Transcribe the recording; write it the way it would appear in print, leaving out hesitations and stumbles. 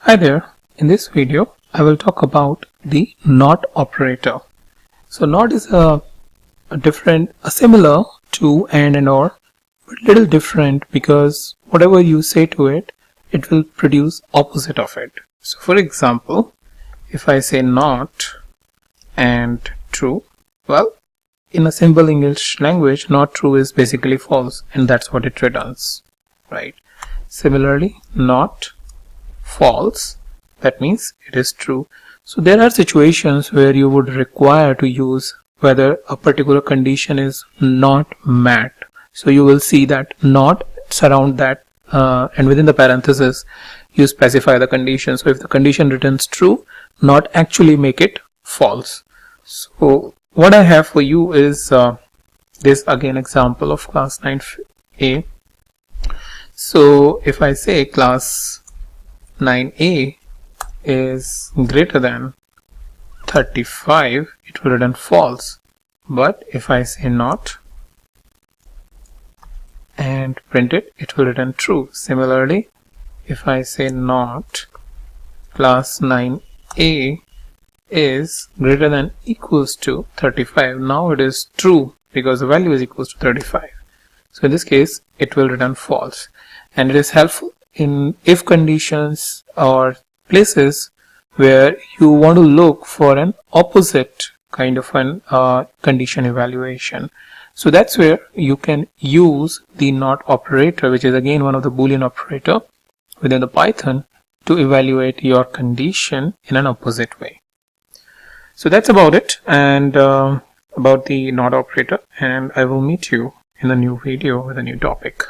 Hi there, in this video I will talk about the NOT operator. So NOT is a similar to and OR, but little different because whatever you say to it, it will produce opposite of it. So for example, if I say not and true, well, in a simple English language, not true is basically false, and that's what it returns, right? Similarly, not false, that means it is true. So there are situations where you would require to use whether a particular condition is not met. So you will see that not surround that and within the parenthesis you specify the condition. So if the condition returns true, not actually make it false. So what I have for you is this again example of class 9A. So if I say class 9A is greater than 35, it will return false. But if I say not and print it, it will return true. Similarly, if I say not class 9A is greater than equals to 35, now it is true because the value is equals to 35. So in this case, it will return false, and it is helpful in if conditions or places where you want to look for an opposite kind of an condition evaluation. So that's where you can use the NOT operator, which is again one of the Boolean operator within the Python, to evaluate your condition in an opposite way. So that's about it, and about the NOT operator, and I will meet you in a new video with a new topic.